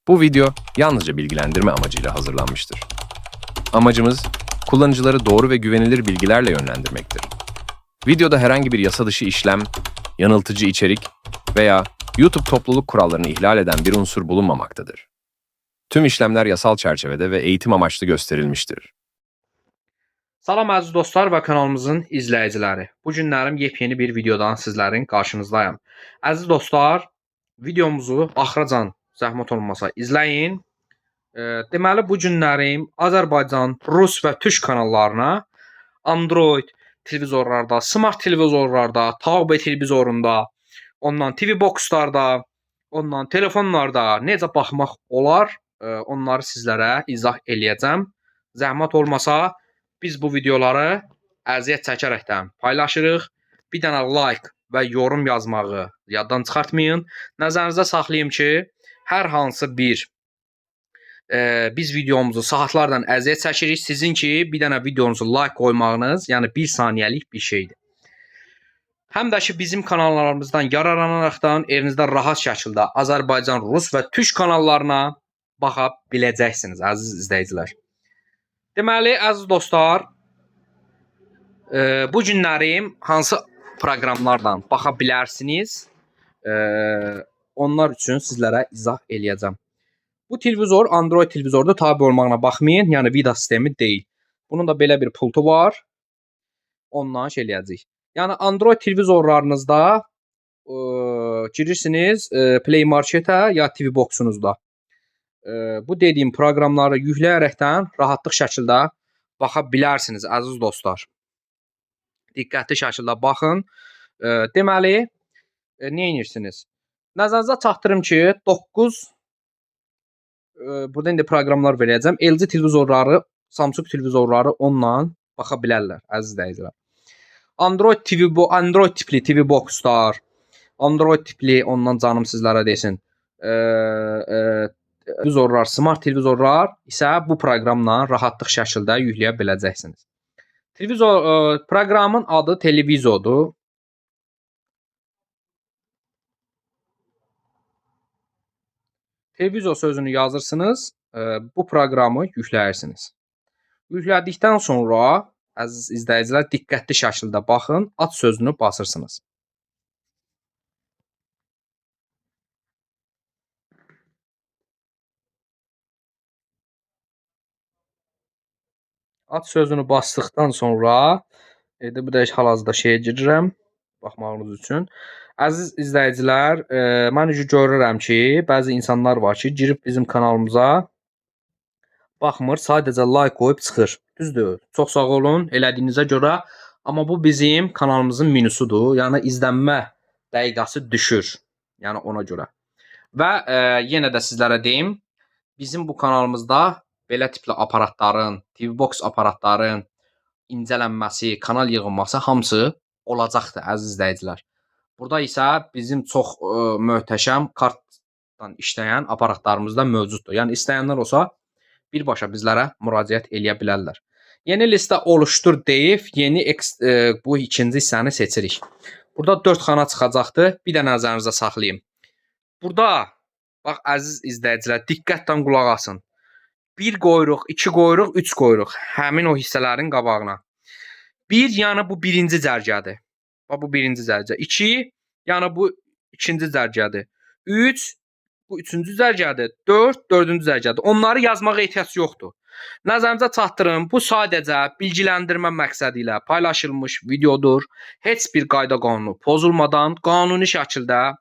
Bu video yalnızca bilgilendirme amacıyla hazırlanmıştır. Amacımız, kullanıcıları doğru ve güvenilir bilgilerle yönlendirmektir. Videoda herhangi bir yasa dışı işlem, yanıltıcı içerik veya YouTube topluluk kurallarını ihlal eden bir unsur bulunmamaktadır. Tüm işlemler yasal çerçevede ve eğitim amaçlı gösterilmiştir. Salam əziz dostlar və kanalımızın izləyiciləri. Bu günlərim yepyeni bir videodan sizlərin qarşınızdayım. Əziz dostlar, videomuzu axıracan zəhmət olmasa izləyin. Deməli bu günlərim Azərbaycan, Rus və Türk kanallarına Android televizorlarda, smart televizorlarda, Taube televizorunda, ondan TV boxlarda, ondan telefonlarda necə baxmaq olar, onları sizlərə izah eləyəcəm. Zəhmət olmasa biz bu videoları əziyyət çəkərəkdən paylaşırıq. Bir dənə like və yorum yazmağı yaddan çıxartmayın. Nəzərinizdə saxlayın ki, hər hansı bir biz videomuzu saatlardan əziyyət çəkirik. Sizin ki, bir dənə videonuzu like qoymağınız, yəni 1 saniyəlik bir şeydir. Həm də ki, bizim kanallarımızdan yararlanaraqdan evinizdə rahat şəkildə Azərbaycan, Rus və Türk kanallarına baxa biləcəksiniz, əziz izləyicilər. Deməli, əziz dostlar, bu günlərim hansı proqramlardan baxa bilərsiniz, onlar üçün sizlərə izah eləyəcəm. Bu televizor Android televizorda tabi olmağına baxmayın, yəni vida sistemi deyil. Bunun da belə bir pultu var, ondan şey eləyəcəyik. Yəni Android televizorlarınızda girirsiniz Play Marketə ya TV Box'unuzda. Bu dediyim proqramları yükləyərəkdən rahatlıq şəkildə baxa bilərsiniz, əziz dostlar. Diqqətli şəkildə baxın. Deməli, nə edirsiniz? Nəzərinizə çatdırım ki, 9 burada indi proqramlar verəcəm. LG televizorları, Samsung televizorları onunla baxa bilərlər, əziz izləyicilər. Android tipli TV Box'lar, Android tipli ondan canım sizlərə desin. Televizorlar, smart televizorlar isə bu proqramla rahatlıq şəkildə yükləyə biləcəksiniz. Televizor proqramın adı Televizodur. Televizo sözünü yazırsınız, bu proqramı yükləyirsiniz. Yüklədikdən sonra əziz izləyicilər diqqətli şəkildə baxın, aç sözünü basırsınız. Aç sözünü basdıqdan sonra bu da hal-hazırda şeyə girirəm baxmağınız üçün. Əziz izləyicilər, mən görürəm ki, bəzi insanlar var ki, girib bizim kanalımıza baxmır, sadəcə like qoyub çıxır. Düzdür? Çox sağ olun elədiyinizə görə, amma bu bizim kanalımızın minusudur. Yəni izlənmə dəqiqəsi düşür. Yəni ona görə. Və yenə də sizlərə deyim, bizim bu kanalımızda belə tipli aparatların, TV Box aparatların incələnməsi, kanal yığılması hamısı olacaqdır, əziz izləyicilər. Burada isə bizim çox möhtəşəm kartdan işləyən aparatlarımız da mövcuddur. Yəni istəyənlər olsa birbaşa bizlərə müraciət eləyə bilərlər. Yeni listə oluşdur deyib, bu ikinci hissəni seçirik. Burada 4 xana çıxacaqdır. Bir də nəzərinizdə saxlayın. Burada bax əziz izləyicilər, diqqətlə qulaq asın. 1 qoyuruq, 2 qoyuruq, 3 qoyuruq həmin o hissələrin qabağına. 1, yəni bu birinci cərgədir. Bax bu birinci cərgə. 2, yəni bu ikinci cərgədir. 3, bu üçüncü cərgədir. 4, dördüncü cərgədir. Onları yazmağa ehtiyac yoxdur. Nəzərinizə çatdırın, bu sadəcə bilgiləndirmə məqsədi ilə paylaşılmış videodur. Heç bir qayda qanunu pozulmadan qanuni şəkildə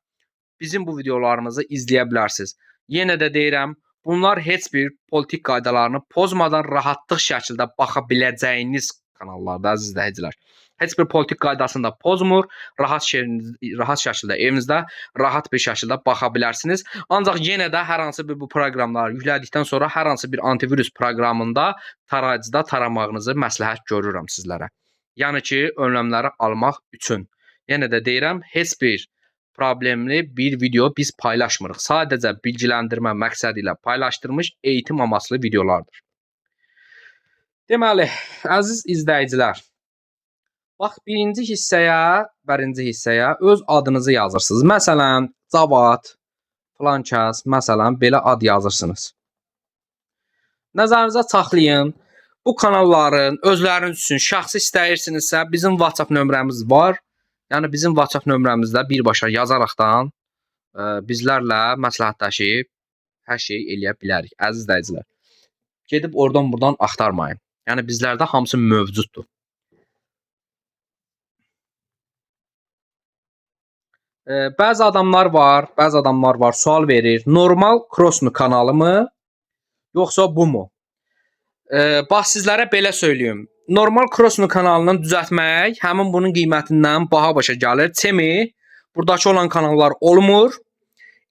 bizim bu videolarımızı izləyə bilərsiniz. Yenə də deyirəm, bunlar heç bir politik qaydalarını pozmadan rahatlıq şəkildə baxa biləcəyiniz kanallarda, əziz izləyicilər. Heç bir politik qaydasını da pozmur, rahat şəkildə evinizdə rahat bir şəkildə baxa bilərsiniz. Ancaq yenə də hər hansı bir bu proqramları yüklədikdən sonra hər hansı bir antivirus proqramında tarayıcıda taramağınızı məsləhət görürəm sizlərə. Yəni ki, önləmləri almaq üçün. Yenə də deyirəm, heç bir problemli bir video biz paylaşmırıq. Sadəcə bilgiləndirmə məqsədi ilə paylaşdırmış eğitim amaçlı videolardır. Deməli, əziz izləyicilər, bax birinci hissəyə öz adınızı yazırsınız. Məsələn, Cavad, Filan kəs, məsələn, belə ad yazırsınız. Nəzərinizə saxlayın. Bu kanalların özləriniz üçün şəxsi istəyirsinizsə, bizim WhatsApp nömrəmiz var. Yəni bizim WhatsApp nömrəmizdə birbaşa yazaraqdan bizlərlə məsləhətləşib hər şeyi eləyə bilərik. Əziz izləyicilər, gedib oradan buradan axtarmayın. Yəni bizlərdə hamısı mövcuddur. Bəzi adamlar var, sual verir. Normal Krosnu kanalı mı, yoxsa bu mu? Bax sizlərə belə söyləyim. Normal Krosnu kanalını düzəltmək həmin bunun qiymətindən baha başa gəlir. Çemi buradakı olan kanallar olmur.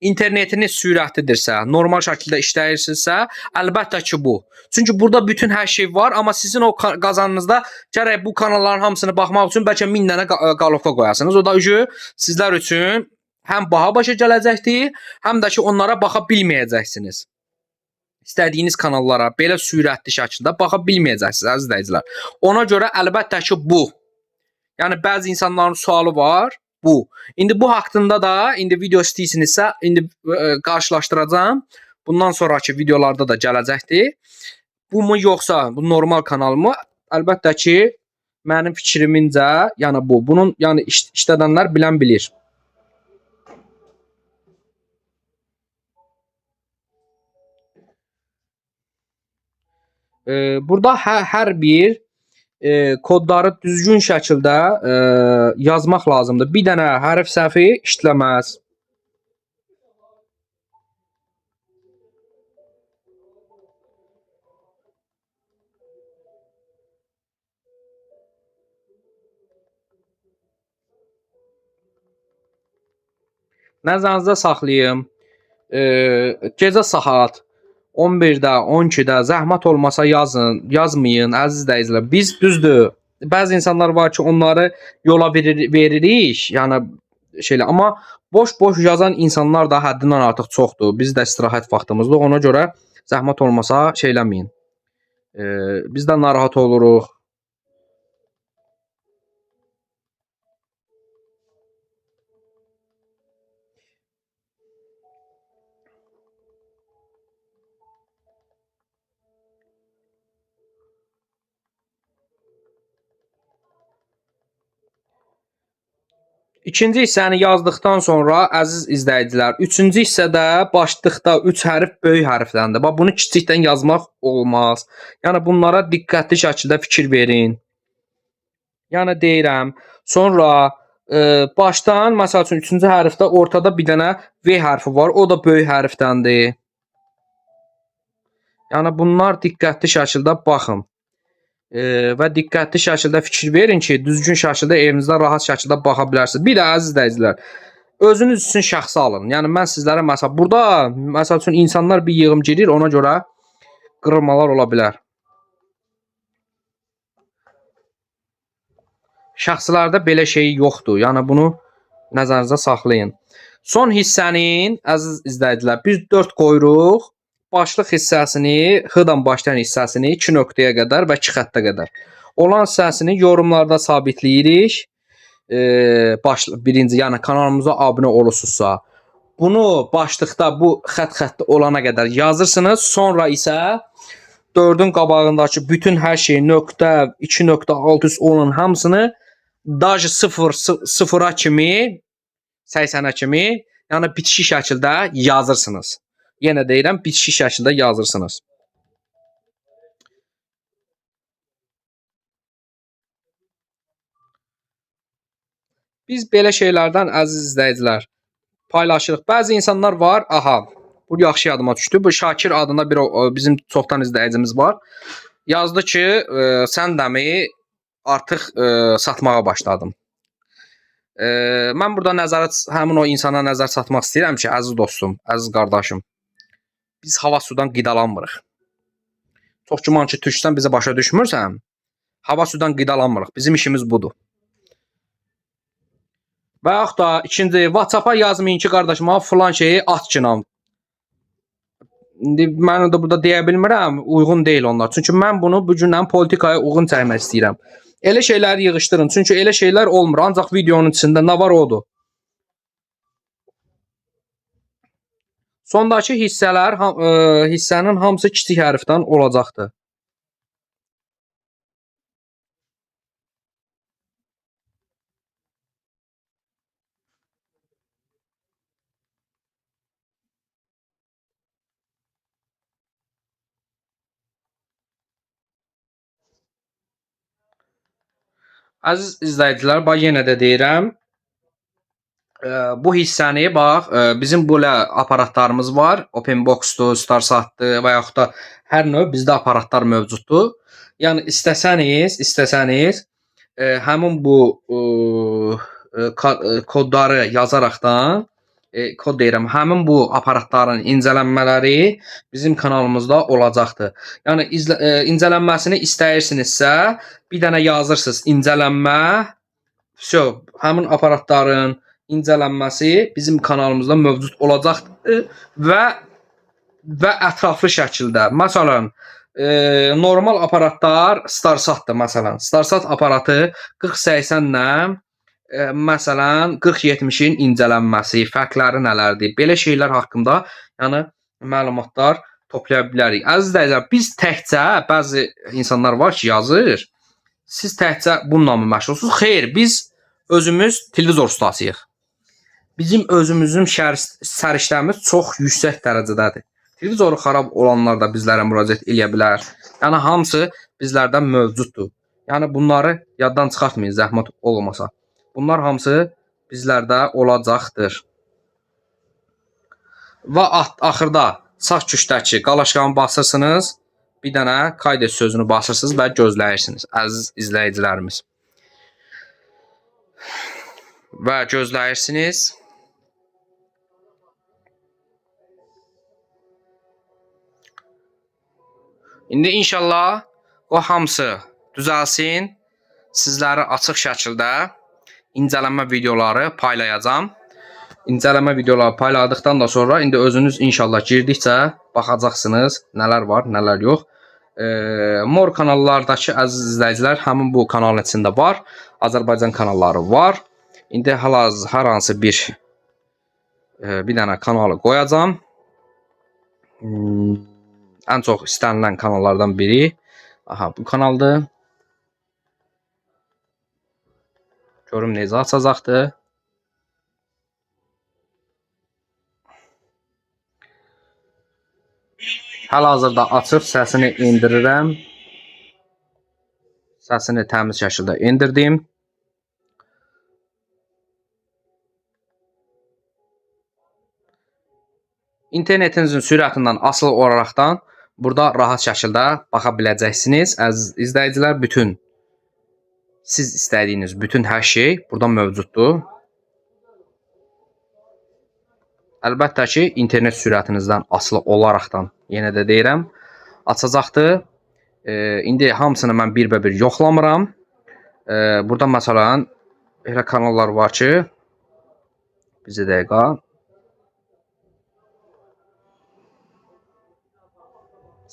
İnternetiniz sürətlidirsə, normal şəkildə işləyirsinizsə, əlbəttə ki bu. Çünki burada bütün hər şey var, amma sizin o qazanınızda gərək bu kanalların hamısını baxmaq üçün bəlkə 1000 dənə qalovka qoyasınız. O da sizlər üçün həm baha başa gələcəkdir, həm də ki onlara baxa bilməyəcəksiniz. İstədiyiniz kanallara belə sürətli şəkildə baxa bilməyəcəksiniz, əziz izləyicilər. Ona görə əlbəttə ki bu. Yəni bəzi insanların sualı var. Bu. İndi bu haqqında da indi video istəyirsinizsə, indi qarşılaşdıracağam. Bundan sonraki videolarda da gələcəkdir. Bu mu yoxsa bu normal kanal mı? Əlbəttə ki, mənim fikrimincə, yəni bu. Bunun yəni işlədənlər bilən bilir. Burada hər bir kodları düzgün şəkildə yazmaq lazımdır. Bir dənə hərf səhvi işləməz. Nəzərinizdə saxlayım. Gecə saat 11-də, 12-də zəhmət olmasa yazmayın, əziz izləyicilər. Biz düzdür, bəzi insanlar var ki, onları yola veririk, yəni şeylə, amma boş-boş yazan insanlar da həddindən artıq çoxdur. Biz də istirahət vaxtımızdır, ona görə zəhmət olmasa şeyləməyin. Biz də narahat oluruq. İkinci hissəni yazdıqdan sonra, əziz izləyicilər, üçüncü hissədə başlıqda 3 hərf böyük hərfləndir. Bax, bunu kiçikdən yazmaq olmaz. Yəni, bunlara diqqətli şəkildə fikir verin. Yəni, deyirəm. Sonra başdan, məsəl üçün, üçüncü hərfdə ortada bir dənə V hərfi var. O da böyük hərfdəndir. Yəni, bunlar diqqətli şəkildə baxın. Və diqqətli şəkildə fikir verin ki, düzgün şəkildə evinizdə rahat şəkildə baxa bilərsiniz. Bir də əziz izləyicilər, özünüz üçün şəxsi alın. Yəni mən sizlərə məsəl üçün insanlar bir yığım girir, ona görə qırılmalar ola bilər. Şəxsilərdə belə şey yoxdur. Yəni bunu nəzərinizdə saxlayın. Son hissənin, əziz izləyicilər, biz 4 qoyuruq. Başlıq hissəsini, H-dan başlayan hissəsini 2 nöqtəyə qədər və 2 xəttə qədər. Olan hissəsini yorumlarda sabitləyirik. Birinci, yəni kanalımıza abunə olursunuzsa, bunu başlıqda bu xətt olana qədər yazırsınız. Sonra isə 4-ün qabağındakı bütün hər şey nöqtə, 2 nöqtə, alt üst olan hamısını daşı 0-a kimi, 80-ə kimi, yəni bitişik şəkildə yazırsınız. Yenə deyirəm, bitişik şəkildə yazırsınız. Biz belə şeylərdən, əziz izləyicilər, paylaşırıq. Bəzi insanlar var, aha, bu yaxşı yadıma düşdü. Bu Şakir adında bizim çoxdan izləyicimiz var. Yazdı ki, sən dəmi artıq satmağa başladım. Mən burada həmin o insana nəzər satmaq istəyirəm ki, əziz dostum, əziz qardaşım, biz hava sudan qidalanmırıq. Çox güman ki, türkdən bizə başa düşmürsən, hava sudan qidalanmırıq. Bizim işimiz budur. Və yaxud da ikinci, WhatsApp-a yazmayın ki, qardaşım, filan şeyi atçınam. İndi mən də burada deyə bilmirəm, uyğun deyil onlar. Çünki mən bunu bu gündən politikaya uyğun çəkmək istəyirəm. Elə şeyləri yığışdırın. Çünki elə şeylər olmur. Ancaq videonun içində nə var odur. Sondakı hissənin hamısı kiçik hərfdən olacaqdır. Əziz izləyicilər, bax yenə də deyirəm, bu hissəni bax bizim belə aparatlarımız var. OpenBox-dur, StarSat-dır və yaxud da hər növ bizdə aparatlar mövcuddur. Yəni istəsəniz həmin bu kodları yazaraqdan kod deyirəm, həmin bu aparatların incələnmələri bizim kanalımızda olacaqdır. Yəni incələnməsini istəyirsinizsə, bir dənə yazırsınız incələnmə, həmin aparatların incələnməsi bizim kanalımızda mövcud olacaqdır və ətraflı şəkildə. Məsələn, normal aparatlar StarSat-dır məsələn. StarSat aparatı 4080-lə məsələn 4070-in incələnməsi, fərqləri nələrdir? Belə şeylər haqqında yəni məlumatlar toplaya bilərik. Əziz izləyicilər, biz təkcə bəzi insanlar var ki, yazır. Siz təkcə bununla mı məşğulsunuz? Xeyr, biz özümüz televizor ustasıyıq. Bizim özümüzün səriştəmiz çox yüksək dərəcədədir. Televizoru xarab olanlar da bizlərə müraciət edə bilər. Yəni hamısı bizlərdə mövcuddur. Yəni bunları yaddan çıxartmayın, zəhmət olmasa. Bunlar hamısı bizlərdə olacaqdır. Və axırda sağ köşədəki qalaşqanı basırsınız, bir dənə kaydet sözünü basırsınız və gözləyirsiniz, əziz izləyicilərimiz. Və gözləyirsiniz. İndi inşallah o hamısı düzəlsin. Sizlərə açıq şəkildə incələnmə videoları paylayacağam. İncələnmə videoları payladıqdan da sonra indi özünüz inşallah girdikcə baxacaqsınız nələr var, nələr yox. Mor kanallardakı əziz izləyicilər həmin bu kanalın içində var. Azərbaycan kanalları var. İndi hər hansı bir dənə kanalı qoyacağam. Ən çox istənilən kanallardan biri. Aha, bu kanaldır. Görüm necə açacaqdır. Hal-hazırda açıb səsini indirirəm. Səsini təmiz şəkildə indirdim. İnternetinizin sürətindən asılı olaraqdan burada rahat şəkildə baxa biləcəksiniz. Əziz izləyicilər, siz istədiyiniz bütün hər şey burada mövcuddur. Əlbəttə ki, internet sürətinizdən asılı olaraqdan, yenə də deyirəm, açacaqdır. İndi hamısını mən bir yoxlamıram. Burada məsələn, elə kanallar var ki, bizə dəqiqə.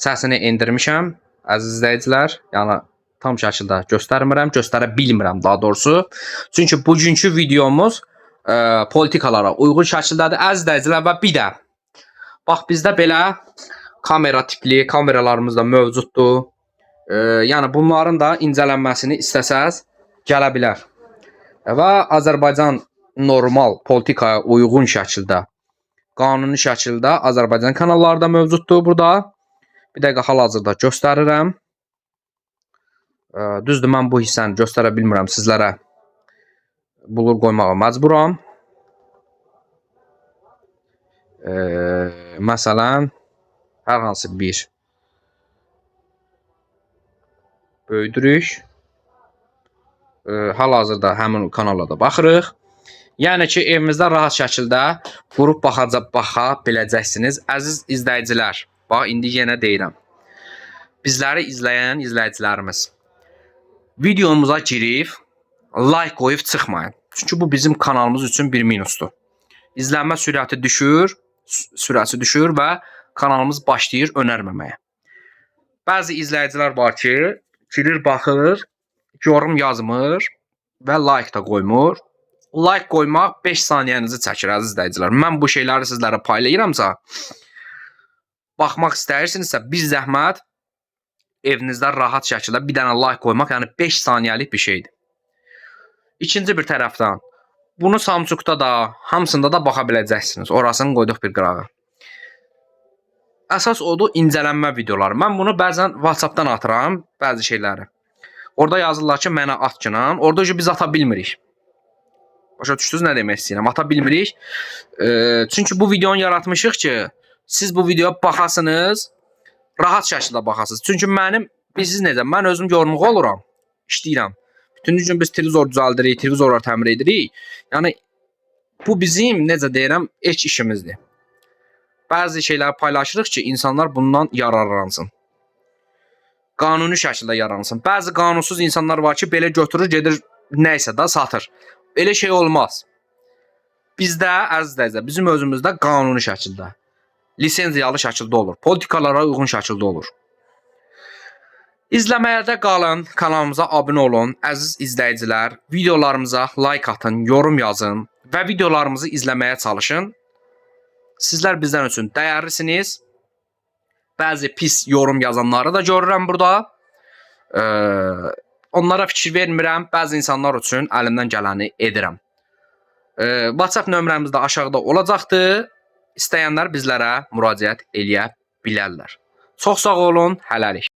Səsini indirmişəm, əziz izləyicilər. Yəni, tam şəkildə göstərmirəm, göstərə bilmirəm daha doğrusu. Çünki bugünkü videomuz politikalara uyğun şəkildədir, əziz izləyicilər. Və bir də, bax, bizdə belə kamera tipli kameralarımız da mövcuddur. Yəni, bunların da incələnməsini istəsəz gələ bilər. Və Azərbaycan normal politikaya uyğun şəkildə, qanuni şəkildə Azərbaycan kanalları da mövcuddur burada. Bir dəqiqə hal-hazırda göstərirəm. Düzdür, mən bu hissəni göstərə bilmirəm sizlərə. Bulur qoymağa məcburam. Məsələn, hər hansı bir böyüdürük. Hal-hazırda həmin kanala da baxırıq. Yəni ki, evimizdə rahat şəkildə qurub baxa biləcəksiniz. Əziz izləyicilər, bax, indi yenə deyirəm. Bizləri izləyən izləyicilərimiz, videomuza girib, like qoyub çıxmayın. Çünki bu bizim kanalımız üçün bir minusdur. İzlənmə sürəti düşür və kanalımız başlayır önərməməyə. Bəzi izləyicilər var ki, girir, baxır, yorum yazmır və like da qoymur. like qoymaq 5 saniyənizi çəkir əziz izləyicilər. Mən bu şeyləri sizlərə paylayıramsa, baxmaq istəyirsinizsə, bir zəhmət evinizdə rahat şəkildə bir dənə like qoymaq, yəni 5 saniyəlik bir şeydir. İkinci bir tərəfdən, bunu Samsungda da, hamısında da baxa biləcəksiniz. Orasını qoyduq bir qırağa. Əsas odur incələnmə videoları. Mən bunu bəzən WhatsApp-dan atıram, bəzi şeyləri. Orada yazırlar ki, mənə at kinan. Orada biz ata bilmirik. Başa düşdünüz nə demək istəyirəm? Ata bilmirik. Çünki bu videonu yaratmışıq ki, siz bu videoya baxasınız, rahat şəkildə baxasınız. Çünki bilirsiniz necə, mən özüm yorğun oluram, işləyirəm. Bütün gün biz televizor düzəldirik, televizorları təmir edirik. Yəni, bu bizim, necə deyirəm, ilk işimizdir. Bəzi şeyləri paylaşırıq ki, insanlar bundan yararlansın. Qanuni şəkildə yararlansın. Bəzi qanunsuz insanlar var ki, belə götürür, gedir, nəysə da satır. Elə şey olmaz. Bizdə, əziz izləyicilər, bizim özümüzdə qanuni şəkildə, lisenziyalı şəkildə olur. Politikalara uyğun şəkildə olur. İzləməyə də qalın, kanalımıza abunə olun. Əziz izləyicilər, videolarımıza like atın, yorum yazın və videolarımızı izləməyə çalışın. Sizlər bizdən üçün dəyərlisiniz. Bəzi pis yorum yazanları da görürəm burada. Onlara fikir vermirəm. Bəzi insanlar üçün əlimdən gələni edirəm. WhatsApp nömrəmiz də aşağıda olacaqdır. İstəyənlər bizlərə müraciət eləyə bilərlər. Çox sağ olun, hələlik.